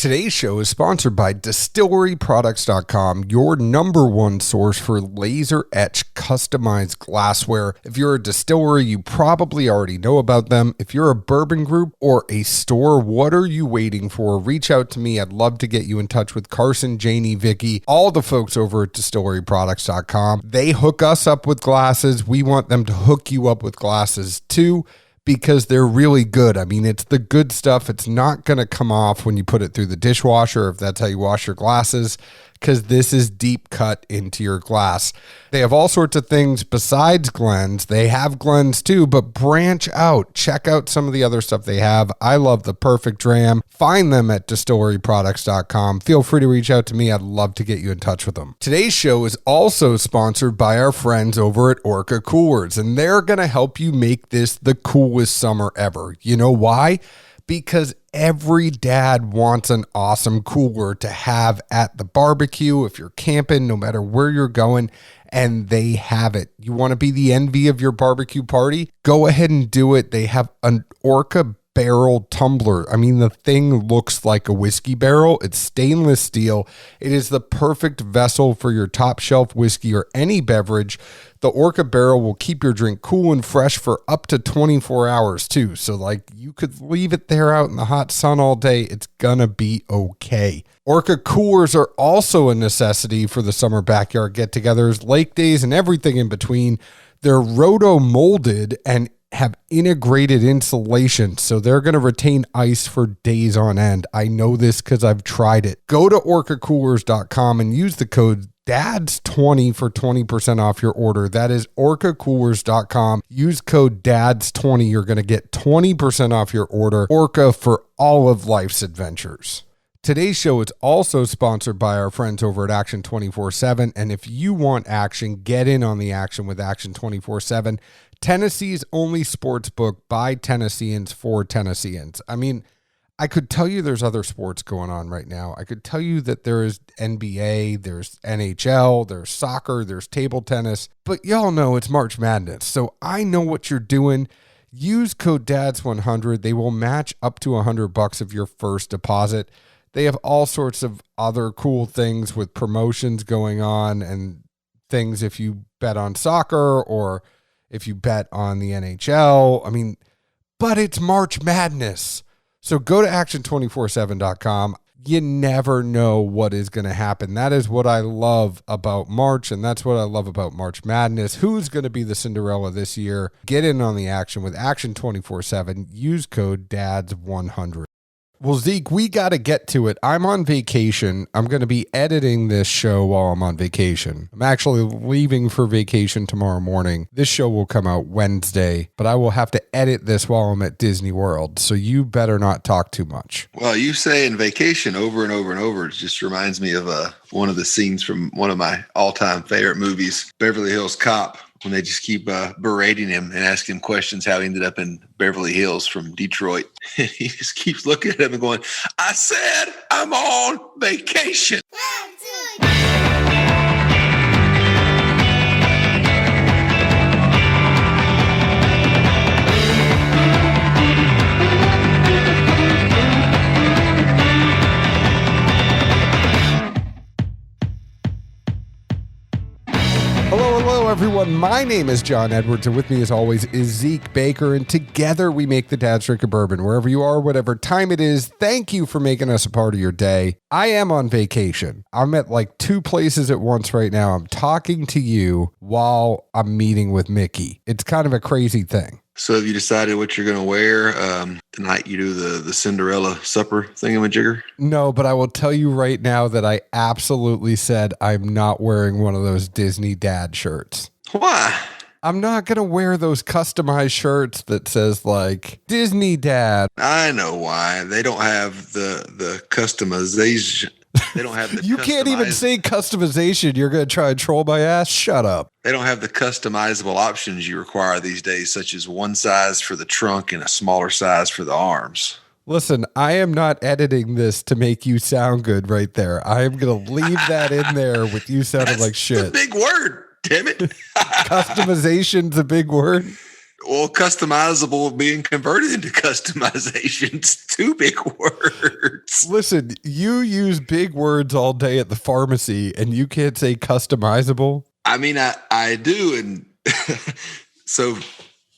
Today's show is sponsored by DistilleryProducts.com, your number one source for laser etch customized glassware. If you're a distillery, you probably already know about them. If you're a bourbon group or a store, what are you waiting for? Reach out to me. I'd love to get you in touch with Carson, Janie, Vicky, all the folks over at DistilleryProducts.com. They hook us up with glasses. We want them to hook you up with glasses too, because they're really good. I mean, it's the good stuff. It's not going to come off when you put it through the dishwasher, if that's how you wash your glasses, because this is deep cut into your glass. They have all sorts of things besides Glens. They have Glens too, but branch out. Check out some of the other stuff they have. I love the Perfect Dram. Find them at distilleryproducts.com. Feel free to reach out to me. I'd love to get you in touch with them. Today's show is also sponsored by our friends over at Orca Coolers, and they're going to help you make this the coolest summer ever. You know why? Because every dad wants an awesome cooler to have at the barbecue, if you're camping, no matter where you're going, and they have it. You want to be the envy of your barbecue party? Go ahead and do it. They have an Orca barrel tumbler. I mean, the thing looks like a whiskey barrel. It's stainless steel. It is the perfect vessel for your top shelf whiskey or any beverage. The Orca barrel will keep your drink cool and fresh for up to 24 hours too. So like you could leave it there out in the hot sun all day. It's gonna be okay. Orca coolers are also a necessity for the summer backyard get-togethers, lake days, and everything in between. They're roto molded and have integrated insulation, so they're going to retain ice for days on end. I know this because I've tried it. Go to orcacoolers.com and use the code DADS20 for 20% off your order. That is orcacoolers.com. Use code DADS20. You're going to get 20% off your order. Orca for all of life's adventures. Today's show is also sponsored by our friends over at Action 24/7. And if you want action, get in on the action with Action 24/7. Tennessee's only sports book by Tennesseans for Tennesseans. I mean, I could tell you there's other sports going on right now. I could tell you that there is NBA, there's NHL, there's soccer, there's table tennis, but y'all know it's March Madness. So I know what you're doing. Use code DADS100. They will match up to $100 of your first deposit. They have all sorts of other cool things with promotions going on and things if you bet on soccer or if you bet on the NHL. I mean, but it's March Madness. So go to action247.com. You never know what is going to happen. That is what I love about March, and that's what I love about March Madness. Who's going to be the Cinderella this year? Get in on the action with Action 24/7. Use code DADS100. Well, Zeke, we got to get to it. I'm on vacation. I'm going to be editing this show while I'm on vacation. I'm actually leaving for vacation tomorrow morning. This show will come out Wednesday, but I will have to edit this while I'm at Disney World. So you better not talk too much. Well, you saying vacation over and over and over just reminds me of one of the scenes from one of my all-time favorite movies, Beverly Hills Cop, when they just keep berating him and asking him questions how he ended up in Beverly Hills from Detroit. He just keeps looking at him and going, I said I'm on vacation. Hello, everyone. My name is John Edwards, and with me, as always, is Zeke Baker, and together we make the Dad's Drink of Bourbon. Wherever you are, whatever time it is, thank you for making us a part of your day. I am on vacation. I'm at like two places at once right now. I'm talking to you while I'm meeting with Mickey. It's kind of a crazy thing. So have you decided what you're going to wear tonight? You do the Cinderella supper thingamajigger? No, but I will tell you right now that I absolutely said I'm not wearing one of those Disney dad shirts. Why? I'm not going to wear those customized shirts that says like Disney dad. I know why. They don't have the customization. They don't have the You can't even say customization. You're going to try and troll my ass? Shut up. They don't have the customizable options you require these days, such as one size for the trunk and a smaller size for the arms. Listen, I am not editing this to make you sound good right there. I am going to leave that in there with you sounding like shit. That's a big word, damn it. Customization's a big word. Well, customizable being converted into customizations. Two big words. Listen, you use big words all day at the pharmacy and you can't say customizable. I mean, I do. And so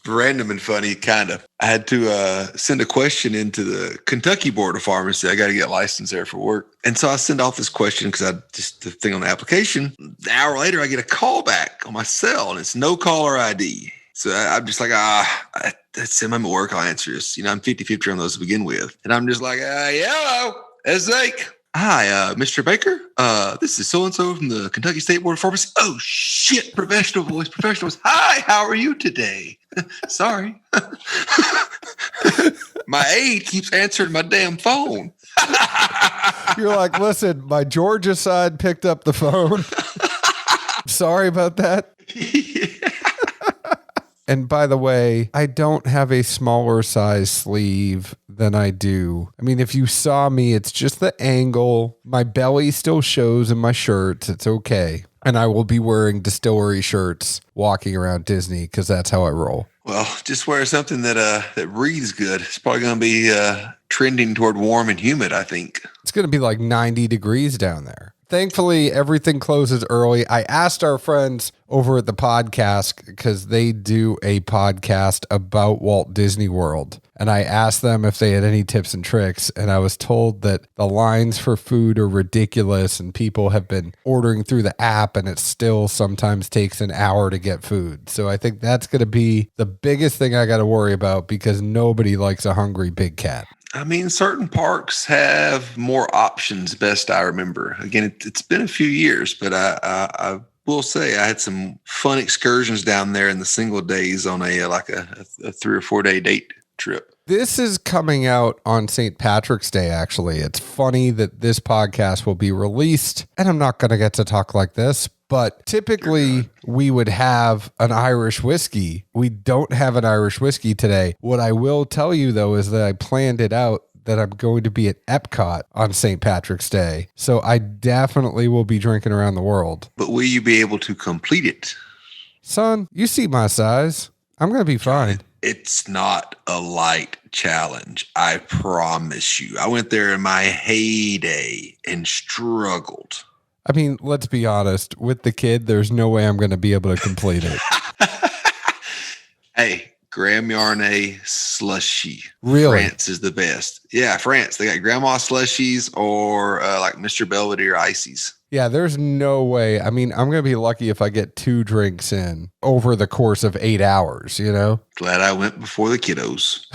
random and funny, kind of. I had to send a question into the Kentucky Board of Pharmacy. I got to get licensed there for work. And so I send off this question because I just the thing on the application. An hour later, I get a call back on my cell and it's no caller ID. So I'm just like, that's in my work. I'll answer this. I'm 50-50 on those to begin with. And I'm just like, hello, it's Zeke. Hi, Mr. Baker. This is so-and-so from the Kentucky State Board of Pharmacy. Oh, shit, professional voice. Hi, how are you today? Sorry. My aide keeps answering my damn phone. You're like, listen, my Georgia side picked up the phone. Sorry about that. Yeah. And by the way, I don't have a smaller size sleeve than I do. I mean, if you saw me, it's just the angle. My belly still shows in my shirts. It's okay. And I will be wearing distillery shirts walking around Disney because that's how I roll. Well, just wear something that breathes good. It's probably going to be trending toward warm and humid, I think. It's going to be like 90 degrees down there. Thankfully, everything closes early. I asked our friends over at the podcast because they do a podcast about Walt Disney World. And I asked them if they had any tips and tricks. And I was told that the lines for food are ridiculous and people have been ordering through the app and it still sometimes takes an hour to get food. So I think that's going to be the biggest thing I got to worry about because nobody likes a hungry big cat. I mean, certain parks have more options, best I remember. Again, it's been a few years, but I will say I had some fun excursions down there in the single days on a 3 or 4 day date trip. This is coming out on St. Patrick's Day, actually. It's funny that this podcast will be released, and I'm not going to get to talk like this, but typically we would have an Irish whiskey. We don't have an Irish whiskey today. What I will tell you, though, is that I planned it out that I'm going to be at Epcot on St. Patrick's Day. So I definitely will be drinking around the world. But will you be able to complete it? Son, you see my size. I'm going to be fine. It's not a light challenge. I promise you. I went there in my heyday and struggled. I mean, let's be honest. With the kid, there's no way I'm going to be able to complete it. Hey, Graham Yarnay slushy. Really? France is the best. Yeah, France. They got grandma slushies or like Mr. Belvedere ices. Yeah, there's no way. I mean, I'm going to be lucky if I get 2 drinks in over the course of 8 hours, Glad I went before the kiddos.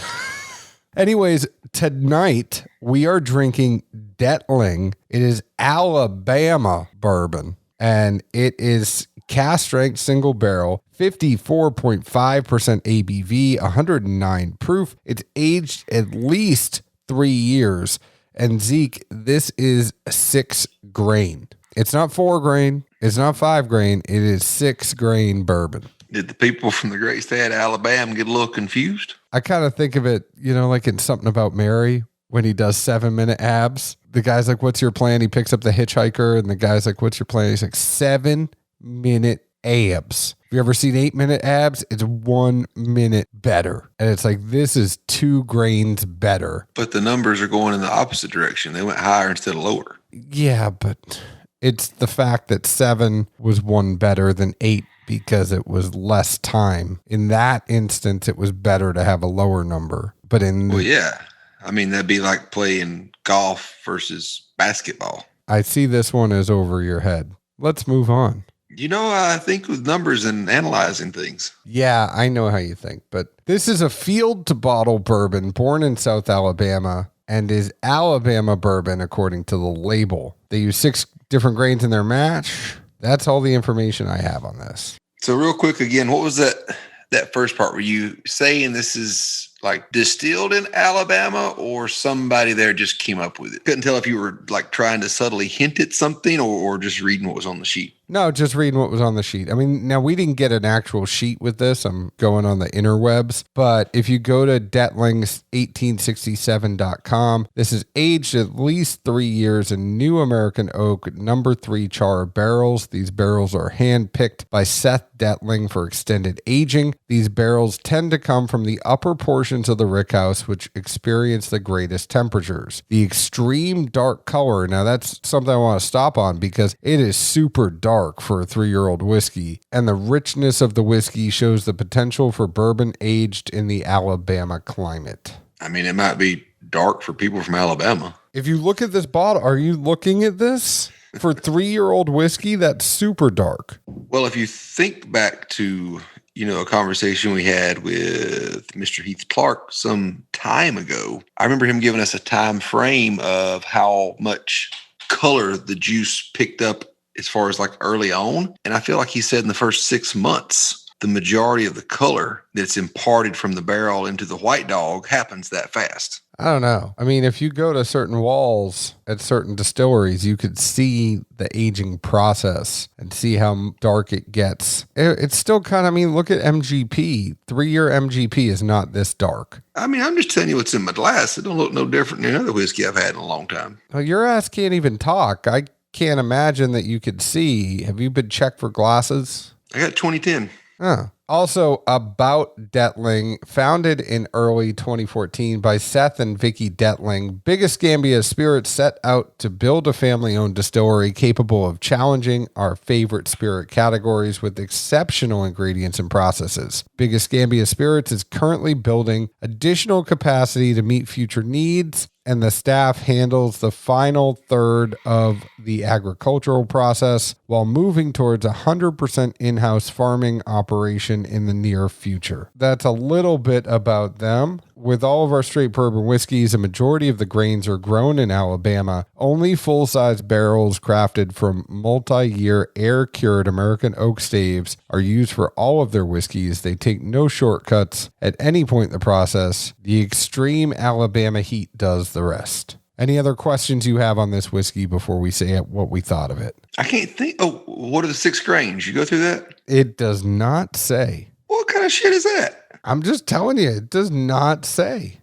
Anyways, tonight we are drinking Dettling. It is Alabama bourbon, and it is cask strength single barrel, 54.5% ABV, 109 proof. It's aged at least 3 years. And Zeke, this is 6 grain. It's not 4 grain. It's not 5 grain. It is 6 grain bourbon. Did the people from the great state of Alabama get a little confused? I kind of think of it, like in Something About Mary when he does 7-minute abs. The guy's like, what's your plan? He picks up the hitchhiker and the guy's like, what's your plan? He's like, 7-minute abs. If you ever seen 8-minute abs, it's 1 minute better. And it's like, this is 2 grains better. But the numbers are going in the opposite direction. They went higher instead of lower. Yeah, but it's the fact that 7 was 1 better than 8 because it was less time. In that instance, it was better to have a lower number. But well, yeah. I mean, that'd be like playing golf versus basketball. I see this one as over your head. Let's move on. I think with numbers and analyzing things. Yeah, I know how you think, but this is a field to bottle bourbon born in South Alabama and is Alabama bourbon according to the label. They use 6 different grains in their mash. That's all the information I have on this. So real quick again, what was that first part? Were you saying this is like distilled in Alabama or somebody there just came up with it? Couldn't tell if you were like trying to subtly hint at something or just reading what was on the sheet. No, just reading what was on the sheet. I mean, now we didn't get an actual sheet with this. I'm going on the interwebs. But if you go to Dettlings1867.com, this is aged at least 3 years in new American oak number 3 char barrels. These barrels are hand-picked by Seth Dettling for extended aging. These barrels tend to come from the upper portions of the rickhouse, which experience the greatest temperatures. The extreme dark color, now that's something I want to stop on because it is super dark for a 3-year-old whiskey, and the richness of the whiskey shows the potential for bourbon aged in the Alabama climate. I mean, it might be dark for people from Alabama. If you look at this bottle, are you looking at this? For 3-year-old whiskey, that's super dark. Well, if you think back to, a conversation we had with Mr. Heath Clark some time ago, I remember him giving us a time frame of how much color the juice picked up as far as like early on. And I feel like he said in the first 6 months, the majority of the color that's imparted from the barrel into the white dog happens that fast. I don't know. I mean, if you go to certain walls at certain distilleries, you could see the aging process and see how dark it gets. It's still kind of, look at MGP. 3-year MGP is not this dark. I mean, I'm just telling you what's in my glass. It don't look no different than another whiskey I've had in a long time. Well, your ass can't even talk. I can't imagine that you could see. Have you been checked for glasses? I got 2010. Oh. Also, about Dettling, founded in early 2014 by Seth and Vicky Dettling, Big Escambia Spirits set out to build a family-owned distillery capable of challenging our favorite spirit categories with exceptional ingredients and processes. Big Escambia Spirits is currently building additional capacity to meet future needs, and the staff handles the final third of the agricultural process while moving towards 100% in-house farming operation in the near future. That's a little bit about them. With all of our straight bourbon whiskeys, a majority of the grains are grown in Alabama. Only full-size barrels crafted from multi-year air-cured American oak staves are used for all of their whiskeys. They take no shortcuts at any point in the process. The extreme Alabama heat does the rest. Any other questions you have on this whiskey before we say what we thought of it? I can't think. Oh, what are the 6 grains? You go through that? It does not say. What kind of shit is that? I'm just telling you, it does not say.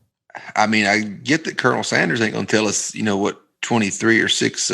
I mean, I get that Colonel Sanders ain't going to tell us, what 23 or 6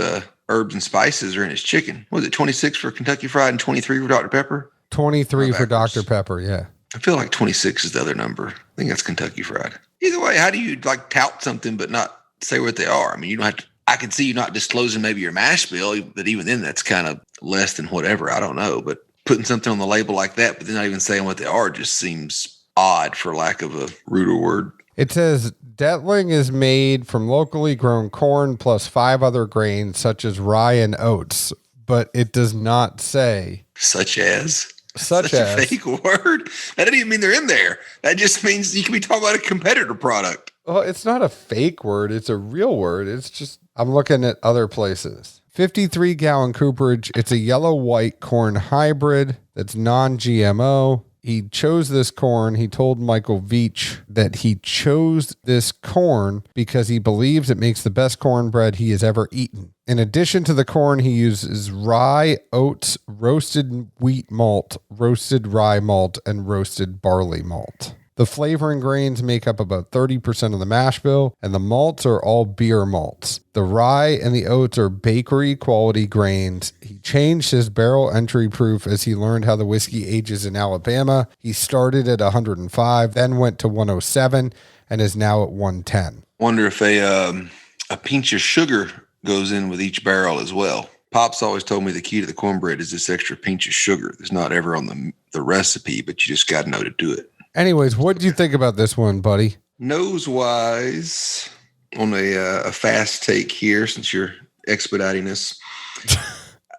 herbs and spices are in his chicken. Was it 26 for Kentucky Fried and 23 for Dr. Pepper? 23 for Dr. Pepper, yeah. I feel like 26 is the other number. I think that's Kentucky Fried. Either way, how do you tout something but not say what they are? I mean, you don't have to. I can see you not disclosing maybe your mash bill, but even then that's kind of less than whatever. I don't know. But putting something on the label like that, but then not even saying what they are just seems odd, for lack of a ruder word. It says Dettling is made from locally grown corn plus 5 other grains such as rye and oats, but it does not say such as. Such as a fake word. That doesn't even mean they're in there. That just means you can be talking about a competitor product. Well, it's not a fake word. It's a real word. It's just, I'm looking at other places. 53-gallon cooperage. It's a yellow-white corn hybrid that's non-GMO. He chose this corn. He told Michael Veach that he chose this corn because he believes it makes the best cornbread he has ever eaten. In addition to the corn, he uses rye, oats, roasted wheat malt, roasted rye malt, and roasted barley malt. The flavoring grains make up about 30% of the mash bill, and the malts are all beer malts. The rye and the oats are bakery quality grains. He changed his barrel entry proof as he learned how the whiskey ages in Alabama. He started at 105, then went to 107, and is now at 110. Wonder if a pinch of sugar goes in with each barrel as well. Pops always told me the key to the cornbread is this extra pinch of sugar. It's not ever on the recipe, but you just got to know to do it. Anyways, what do you think about this one, buddy? Nose-wise, on a fast take here, since you're expediting us,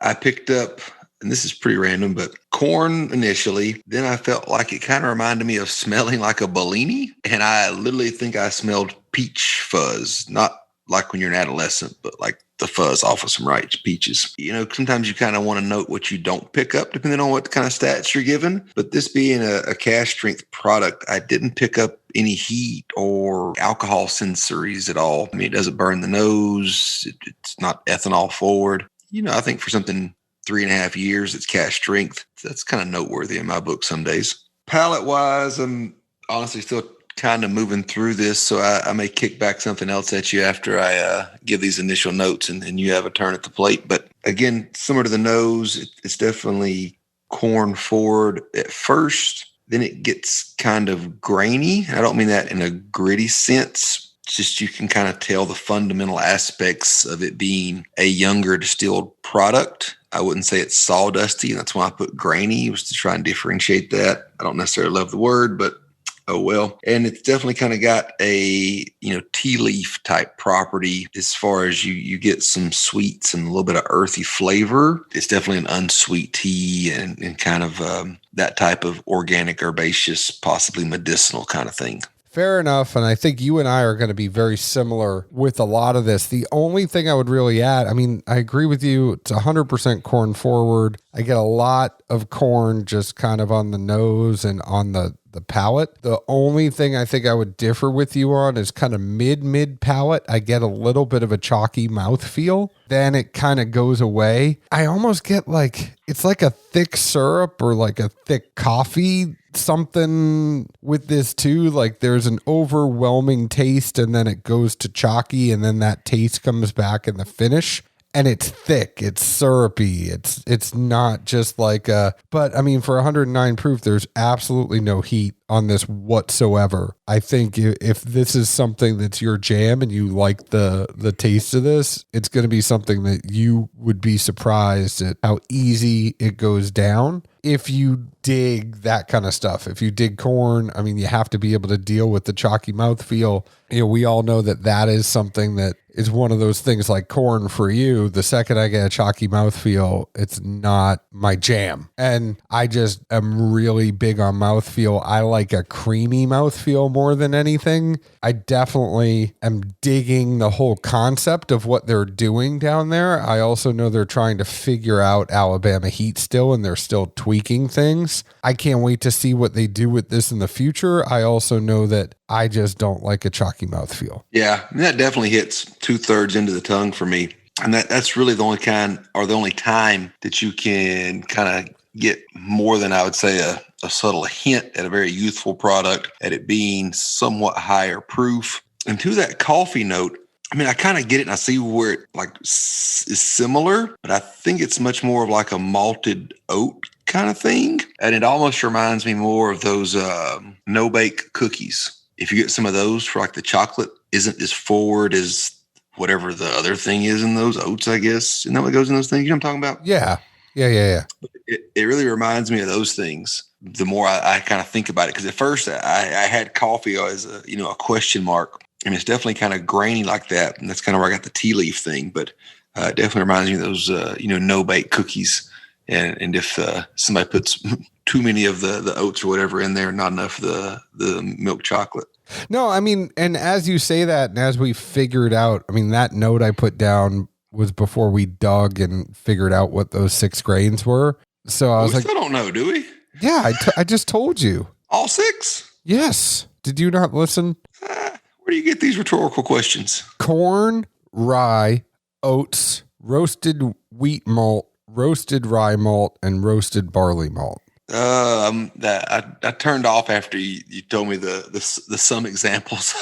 I picked up, and this is pretty random, but corn initially. Then I felt like it kind of reminded me of smelling like a Bellini, and I literally think I smelled peach fuzz, not like when you're an adolescent, but like the fuzz off of some ripe peaches. Sometimes you kind of want to note what you don't pick up depending on what kind of stats you're given. But this being a cask strength product, I didn't pick up any heat or alcohol sensories at all. I mean, it doesn't burn the nose. It's not ethanol forward. I think for something 3.5 years. It's cask strength. So that's kind of noteworthy in my book some days. Palate wise, I'm honestly still kind of moving through this, so I may kick back something else at you after I give these initial notes and you have a turn at the plate. But again, similar to the nose, it's definitely corn forward at first. Then it gets kind of grainy. I don't mean that in a gritty sense. It's just you can kind of tell the fundamental aspects of it being a younger distilled product. I wouldn't say it's sawdusty, and that's why I put grainy, was to try and differentiate that. I don't necessarily love the word, but oh well. And it's definitely kind of got a, tea leaf type property as far as you get some sweets and a little bit of earthy flavor. It's definitely an unsweet tea and kind of that type of organic, herbaceous, possibly medicinal kind of thing. Fair enough. And I think you and I are going to be very similar with a lot of this. The only thing I would really add, I mean, I agree with you. It's 100% corn forward. I get a lot of corn just kind of on the nose and on the palate. The only thing I think I would differ with you on is kind of mid palate. I get a little bit of a chalky mouthfeel. Then it kind of goes away. I almost get it's like a thick syrup or like a thick coffee something with this too. Like there's an overwhelming taste and then it goes to chalky and then that taste comes back in the finish. And it's thick, it's syrupy, it's not just but I mean, for 109 proof, there's absolutely no heat on this whatsoever. I think if this is something that's your jam and you like the taste of this, it's going to be something that you would be surprised at how easy it goes down. If you dig that kind of stuff, if you dig corn, I mean, you have to be able to deal with the chalky mouthfeel. We all know that is something that is one of those things like corn for you. The second I get a chalky mouthfeel, it's not my jam. And I just am really big on mouthfeel. I like a creamy mouthfeel more than anything. I definitely am digging the whole concept of what they're doing down there. I also know they're trying to figure out Alabama heat still, and they're still tweaking things. I can't wait to see what they do with this in the future. I also know that I just don't like a chalky mouthfeel. Yeah, that definitely hits 2/3 into the tongue for me. And that's really the only time that you can kind of get more than, I would say, a subtle hint at a very youthful product, at it being somewhat higher proof. And to that coffee note, I mean, I kind of get it and I see where it is similar, but I think it's much more of like a malted oat kind of thing. And it almost reminds me more of those no-bake cookies. If you get some of those for like the chocolate isn't as forward as whatever the other thing is in those oats, I guess. Isn't that what goes in those things? You know what I'm talking about? Yeah. It really reminds me of those things. The more I kind of think about it, because at first I had coffee as a question mark. I mean, it's definitely kind of grainy like that, and that's kind of where I got the tea leaf thing. But it definitely reminds me of those no-bake cookies. And if somebody puts too many of the oats or whatever in there, not enough of the milk chocolate. No, I mean, and as you say that, and as we figured out, I mean, that note I put down was before we dug and figured out what those 6 grains were. So I was we still don't know, do we? Yeah, I just told you. All 6? Yes. Did you not listen? Where do you get these rhetorical questions? Corn, rye, oats, roasted wheat malt, roasted rye malt, and roasted barley malt. I turned off after you told me the some examples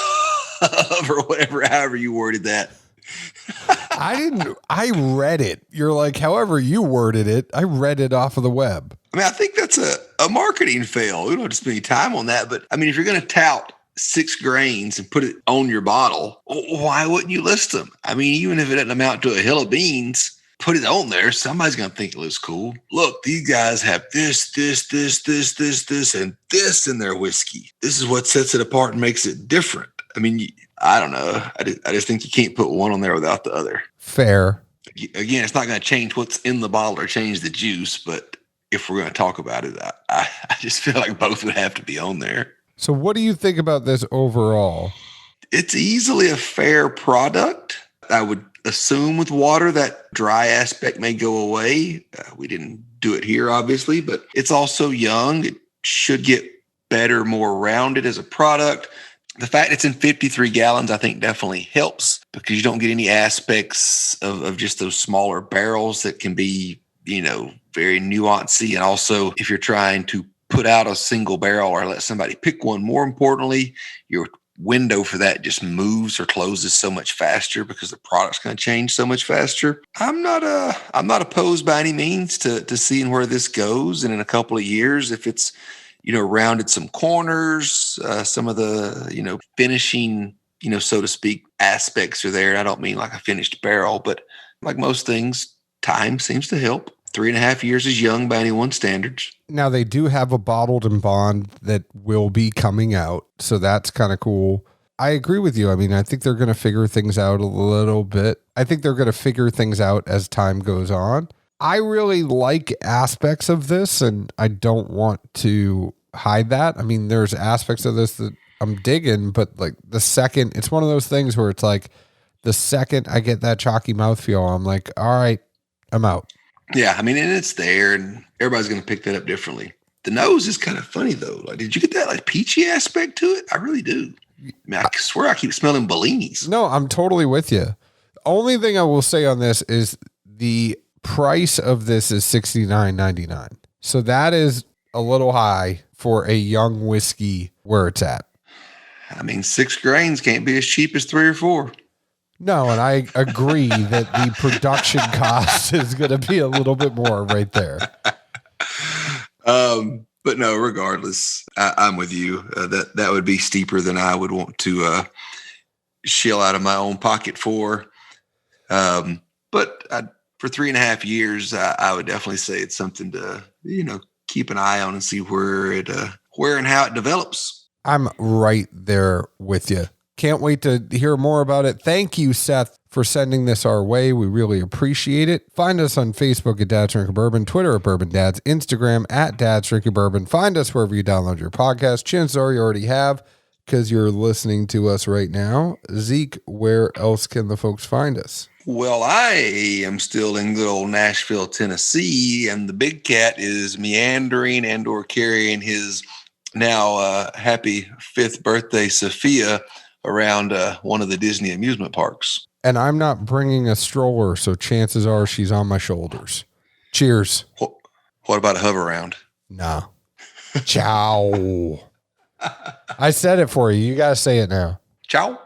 of or whatever, however you worded that. I read it. You're like, however you worded it, I read it off of the web. I mean, I think that's a marketing fail. We don't have to spend any time on that, but I mean, if you're going to tout 6 grains and put it on your bottle, why wouldn't you list them? I mean, even if it doesn't amount to a hill of beans, put it on there. Somebody's going to think it looks cool. Look, these guys have this, and this in their whiskey. This is what sets it apart and makes it different. I mean, I don't know. I just think you can't put one on there without the other. Fair. Again, it's not going to change what's in the bottle or change the juice, but if we're going to talk about it, I just feel like both would have to be on there. So what do you think about this overall? It's easily a fair product. I would assume with water that dry aspect may go away. We didn't do it here, obviously, but it's also young. It should get better, more rounded as a product. The fact it's in 53 gallons, I think definitely helps because you don't get any aspects of just those smaller barrels that can be very nuancy. And also, if you're trying to put out a single barrel or let somebody pick one, more importantly, your window for that just moves or closes so much faster because the product's going to change so much faster. I'm not opposed by any means to seeing where this goes. And in a couple of years, if it's, rounded some corners, some of the, finishing, so to speak, aspects are there. And I don't mean like a finished barrel, but like most things, time seems to help. 3.5 years is young by anyone's standards. Now they do have a bottled and bond that will be coming out. So that's kind of cool. I agree with you. I mean, I think they're going to figure things out a little bit. I think they're going to figure things out as time goes on. I really like aspects of this, and I don't want to hide that. I mean, there's aspects of this that I'm digging, but like it's one of those things where it's like the second I get that chalky mouthfeel, I'm like, all right, I'm out. Yeah, I mean, and it's there, and everybody's going to pick that up differently. The nose is kind of funny, though. Like, did you get that like peachy aspect to it? I really do. I mean, I swear I keep smelling Bellinis. No, I'm totally with you. The only thing I will say on this is the price of this is $69.99. So that is a little high for a young whiskey where it's at. I mean, 6 grains can't be as cheap as 3 or 4. No, and I agree that the production cost is going to be a little bit more right there. But no, regardless, I'm with you. That would be steeper than I would want to shell out of my own pocket for. But for 3.5 years, I would definitely say it's something to keep an eye on and see where and how it develops. I'm right there with you. Can't wait to hear more about it. Thank you, Seth, for sending this our way. We really appreciate it. Find us on Facebook at Dad's Drinking Bourbon, Twitter at Bourbon Dads, Instagram at Dad's Drinking Bourbon. Find us wherever you download your podcast. Chances are you already have because you're listening to us right now. Zeke, where else can the folks find us? Well, I am still in good old Nashville, Tennessee, and the big cat is meandering and or carrying his now happy 5th birthday, Sophia, around one of the Disney amusement parks. And I'm not bringing a stroller, so chances are she's on my shoulders. Cheers. What about a hover round? No. Ciao. I said it for you. You got to say it now. Ciao.